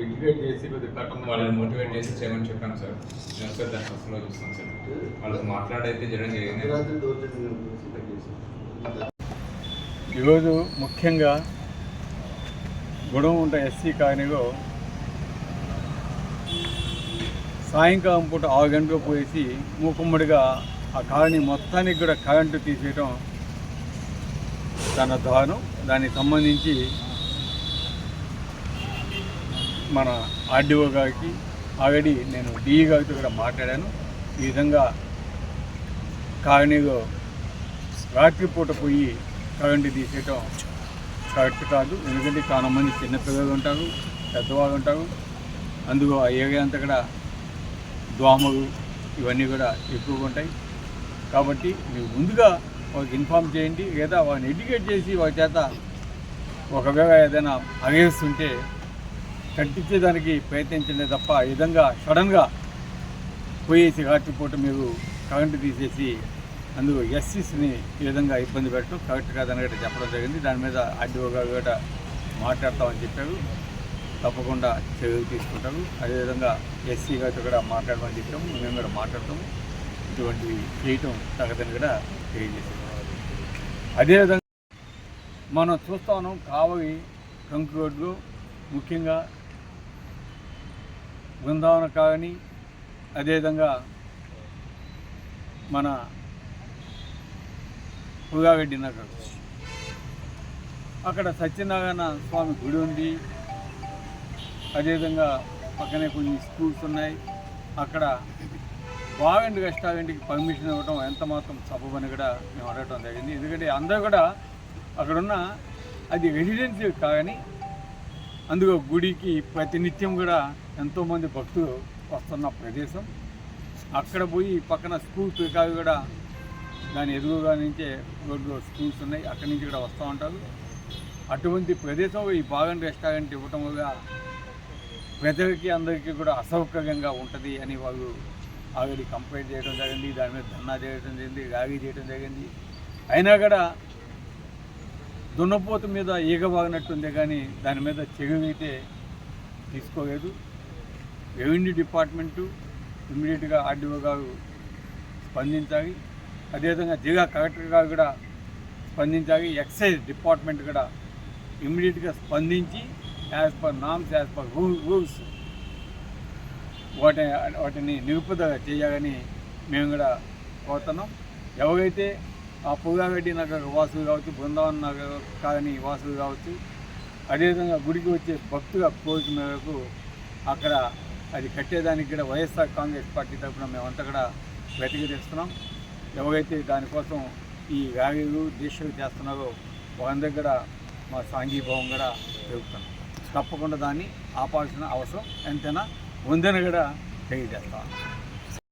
Indicate చేసి కొద్దిగా కట్టమని వాళ్ళని మోటివేట్ చేసి చేయమని చెప్పాను సార్. నేను ఒకసారి దాని ఫస్ట్లో చూస్తాను సార్. వాళ్ళకి మాట్లాడైతే చేయడం జరిగింది. ఈరోజు ముఖ్యంగా గుణవంట ఎస్సీ కాలనీలో సాయంకాలం పూట 6 గంటలకు పోయేసి మూకుమ్మడిగా ఆ కాలనీ మొత్తానికి కూడా కరెంటు తీసేయడం చాలా దారుణం. దానికి సంబంధించి మన ఆర్డీఓ గారికి ఆల్రెడీ నేను డిఈ గారితో కూడా మాట్లాడాను. ఈ విధంగా కాలనీలో రాత్రిపూట పోయి కరెంటు తీసేయటం కరెక్ట్ కాదు. ఎందుకంటే చాలా మంది చిన్నపిల్లలు ఉంటారు, పెద్దవాళ్ళు ఉంటారు. అందులో ఆ ఏరియా అంతా కూడా దోమలు ఇవన్నీ కూడా ఎక్కువగా ఉంటాయి. కాబట్టి మీరు ముందుగా వాళ్ళకి ఇన్ఫామ్ చేయండి, లేదా వాళ్ళని ఎడ్యుకేట్ చేసి వాళ్ళ చేత ఒకవేళ ఏదైనా అవేస్తుంటే కట్టించేదానికి ప్రయత్నించండి తప్ప ఈ విధంగా సడన్గా పోయేసి రాత్రిపూట మీరు కరెంటు తీసేసి అందులో ఎస్సీస్ని ఈ విధంగా ఇబ్బంది పెట్టడం కరెక్ట్ కాదని కూడా చెప్పడం జరిగింది. దాని మీద ఆర్డీఓ గారు కూడా మాట్లాడతామని చెప్పారు. తప్పకుండా చర్యలు తీసుకుంటారు. అదేవిధంగా ఎస్సీ గారితో కూడా మాట్లాడమని చెప్పాము. మేము కూడా మాట్లాడతాము. ఇటువంటివి చేయటం తగదని కూడా తెలియజేసాము. అదేవిధంగా మనం చూస్తా ఉన్నాం కావలి కంకు రోడ్లు, ముఖ్యంగా బృందావన కాలనీ, అదేవిధంగా మన పుగారెడ్డి నగర్, అక్కడ సత్యనారాయణ స్వామి గుడి ఉంది. అదేవిధంగా పక్కనే కొన్ని స్కూల్స్ ఉన్నాయి. అక్కడ బాగండి రెస్టారెంట్కి పర్మిషన్ ఇవ్వడం ఎంత మాత్రం సబబని కూడా మేము అడగటం జరిగింది. ఎందుకంటే అందరూ కూడా అక్కడున్న అది రెసిడెన్షియల్ కాదని అందులో గుడికి ప్రతినిత్యం కూడా ఎంతోమంది భక్తులు వస్తున్న ప్రదేశం. అక్కడ పోయి పక్కన స్కూల్ పికాలు కూడా దాని ఎదురుగా నుంచే రోడ్లో స్కూల్స్ ఉన్నాయి, అక్కడి నుంచి కూడా వస్తూ ఉంటారు. అటువంటి ప్రదేశంలో ఈ బాగండి రెస్టారెంట్ ఇవ్వటం వల్ల ప్రజలకి అందరికీ కూడా అసౌకర్యంగా ఉంటుంది అని వాళ్ళు ఆల్రెడీ కంప్లైంట్ చేయడం జరిగింది. దాని మీద ధర్నా చేయడం జరిగింది, ర్యాలీ చేయడం జరిగింది. అయినా కూడా దున్నపోతు మీద ఈగ బాగినట్టుంది కానీ దాని మీద చెరువైతే తీసుకోలేదు. రెవెన్యూ డిపార్ట్మెంటు ఇమ్మీడియట్గా ఆర్డీఓ గారు స్పందించాలి. అదేవిధంగా జిల్లా కలెక్టర్ గారు కూడా స్పందించాలి. ఎక్సైజ్ డిపార్ట్మెంట్ కూడా ఇమ్మీడియట్గా స్పందించి as per norms, as per rules వాటిని నిలుపుదల చేయాలని మేము కూడా కోరుతున్నాం. ఎవరైతే ఆ పుగారెడ్డి నగర్ వాసులు కావచ్చు, బృందావన్ నగర్ కాలనీ వాసులు కావచ్చు, అదేవిధంగా గుడికి వచ్చే భక్తుల కోరిక మేరకు అక్కడ అది కట్టేదానికి కూడా వైఎస్ఆర్ కాంగ్రెస్ పార్టీ తరఫున మేమంతా కూడా వెతికిస్తున్నాం. ఎవరైతే దానికోసం ఈ ర్యాలీలు దీక్షలు చేస్తున్నారో వాళ్ళందరూ కూడా మా సాంఘీభావం కూడా పెరుగుతున్నాం. తప్పకుండా దాన్ని ఆపాల్సిన అవసరం ఎంతైనా ఉందని కూడా తెలియజేస్తాం.